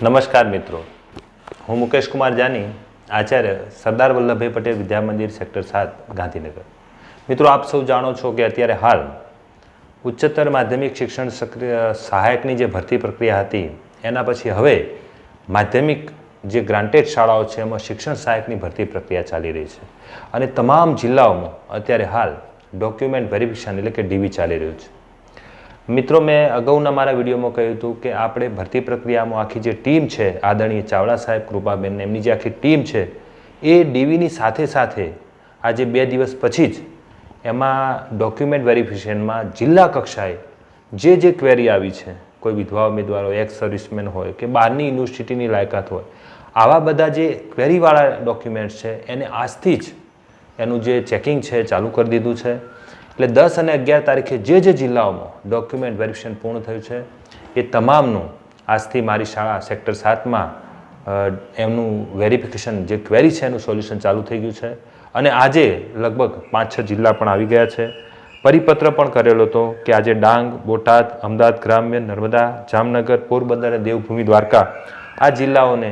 નમસ્કાર મિત્રો, હું મુકેશ કુમાર જાની, આચાર્ય સરદાર વલ્લભભાઈ પટેલ વિદ્યા મંદિર સેક્ટર 7 ગાંધીનગર। મિત્રો, આપ સૌ જાણો છો કે અત્યારે હાલ ઉચ્ચતર માધ્યમિક શિક્ષણ સહાયકની જે ભરતી પ્રક્રિયા હતી એના પછી હવે માધ્યમિક જે ગ્રાન્ટેડ શાળાઓ છે એમાં શિક્ષણ સહાયકની ભરતી પ્રક્રિયા ચાલી રહી છે અને તમામ જિલ્લાઓમાં અત્યારે હાલ ડોક્યુમેન્ટ વેરિફિકેશન એટલે કે ડીવી ચાલી રહ્યું છે। મિત્રો, મેં અગાઉના મારા વિડીયોમાં કહ્યું હતું કે આપણે ભરતી પ્રક્રિયામાં આખી જે ટીમ છે, આદરણીય ચાવડા સાહેબ, કૃપાબેન, એમની જે આખી ટીમ છે એ ડીવીની સાથે સાથે આજે 2 દિવસ પછી જ એમાં ડોક્યુમેન્ટ વેરિફિકેશનમાં જિલ્લા કક્ષાએ જે ક્વેરી આવી છે, કોઈ વિધવા ઉમેદવારો, એક્સ સર્વિસમેન હોય કે બહારની યુનિવર્સિટીની લાયકાત હોય, આવા બધા જે ક્વેરીવાળા ડોક્યુમેન્ટ્સ છે એને આજથી જ એનું જે ચેકિંગ છે ચાલુ કરી દીધું છે। એટલે 10 અને 11 તારીખે જે જિલ્લાઓમાં ડોક્યુમેન્ટ વેરિફિકેશન પૂર્ણ થયું છે એ તમામનું આજથી મારી શાળા સેક્ટર 7માં એમનું વેરિફિકેશન જે ક્વેરી છે એનું સોલ્યુશન ચાલુ થઈ ગયું છે અને આજે લગભગ 5-6 જિલ્લા પણ આવી ગયા છે। પરિપત્ર પણ કરેલો હતો કે આજે ડાંગ, બોટાદ, અમદાવાદ ગ્રામ્ય, નર્મદા, જામનગર, પોરબંદર અને દેવભૂમિ દ્વારકા આ જિલ્લાઓને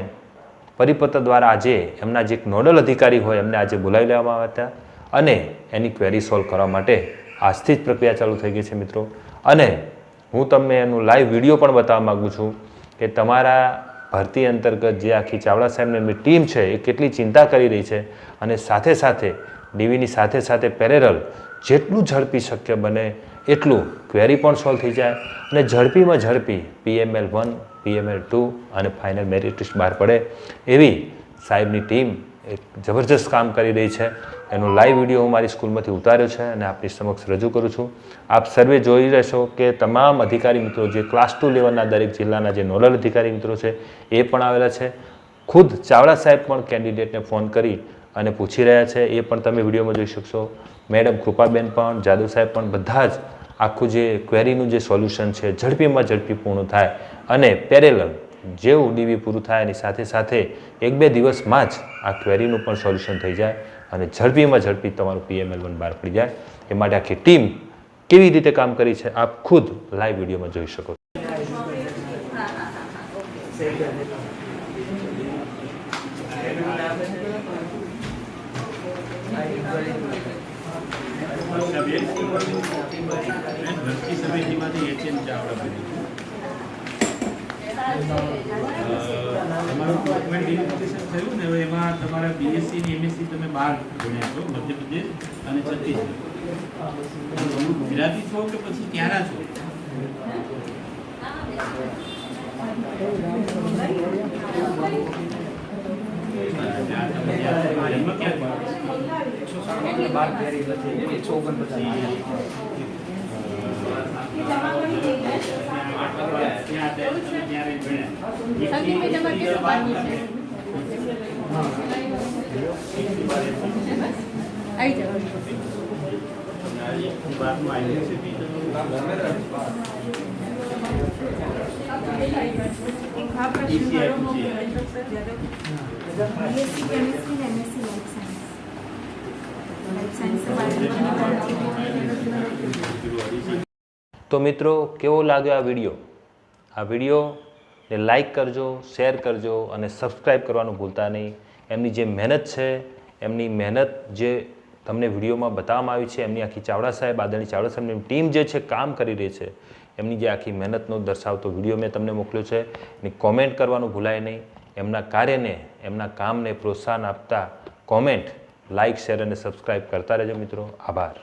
પરિપત્ર દ્વારા આજે એમના જે નોડલ અધિકારી હોય એમને આજે બોલાવી લેવામાં આવ્યા હતા અને એની ક્વેરી સોલ્વ કરવા માટે આજથી જ પ્રક્રિયા ચાલુ થઈ ગઈ છે મિત્રો। અને હું તમને એનું લાઈવ વિડીયો પણ બતાવવા માગું છું કે તમારા ભરતી અંતર્ગત જે આખી ચાવડા સાહેબની એમની ટીમ છે એ કેટલી ચિંતા કરી રહી છે અને સાથે સાથે ડીવીની સાથે સાથે પેરેરલ જેટલું ઝડપી શક્ય બને એટલું ક્વેરી પણ સોલ્વ થઈ જાય અને ઝડપીમાં ઝડપી PML 1, PML 2 અને ફાઇનલ મેરિટ લિસ્ટ બહાર પડે એવી સાહેબની ટીમ એક જબરજસ્ત કામ કરી રહી છે। એનો લાઈવ વિડીયો હું મારી સ્કૂલમાંથી ઉતાર્યો છે અને આપની સમક્ષ રજૂ કરું છું। આપ સર્વે જોઈ રહેશો કે તમામ અધિકારી મિત્રો જે ક્લાસ 2 લેવલના દરેક જિલ્લાના જે નોડલ અધિકારી મિત્રો છે એ પણ આવેલા છે। ખુદ ચાવડા સાહેબ પણ કેન્ડિડેટને ફોન કરી અને પૂછી રહ્યા છે, એ પણ તમે વિડીયોમાં જોઈ શકશો। મેડમ કૃપાબેન પણ, જાદવ સાહેબ પણ, બધા જ આખું જે ક્વેરીનું જે સોલ્યુશન છે ઝડપીમાં ઝડપી પૂર્ણ થાય અને પેરેલલ જેવું ડીવી પૂરું થાય એની સાથે સાથે 1-2 દિવસમાં જ આ ક્વેરીનું પણ સોલ્યુશન થઈ જાય અને ઝડપીમાં ઝડપી તમારું PML 1 બહાર પડી જાય। એ માટે આખી ટીમ કેવી રીતે કામ કરી છે આપ ખુદ લાઈવ વિડીયોમાં જોઈ શકો છો। તમારું ડોક્યુમેન્ટ વેરિફિકેશન થયું ને, હવે એમાં તમારા BSc અને MSc તમે 12 ભણ્યા છો, મધ્યપ્રદેશ અને છત્તીસગઢ। તમે ગુજરાતી છો કે પછી ત્યાંના છો? તો મિત્રો, કેવો લાગ્યો આ વિડીયો? આ વિડીયોને લાઈક કરજો, શેર કરજો અને સબસ્ક્રાઈબ કરવાનું ભૂલતા નહીં। એમની જે મહેનત છે, એમની મહેનત જે તમને વિડીયોમાં બતાવવામાં આવી છે, એમની આખી ચાવડા સાહેબ, આદરણીય ચાવડા સાહેબની ટીમ જે છે કામ કરી રહી છે, એમની જે આખી મહેનતનો દર્શાવતો વિડીયો મેં તમને મોકલ્યો છે। એની કોમેન્ટ કરવાનું ભૂલાય નહીં। એમના કાર્યને, એમના કામને પ્રોત્સાહન આપતા કોમેન્ટ, લાઈક, શેર અને સબસ્ક્રાઈબ કરતા રહેજો મિત્રો। આભાર।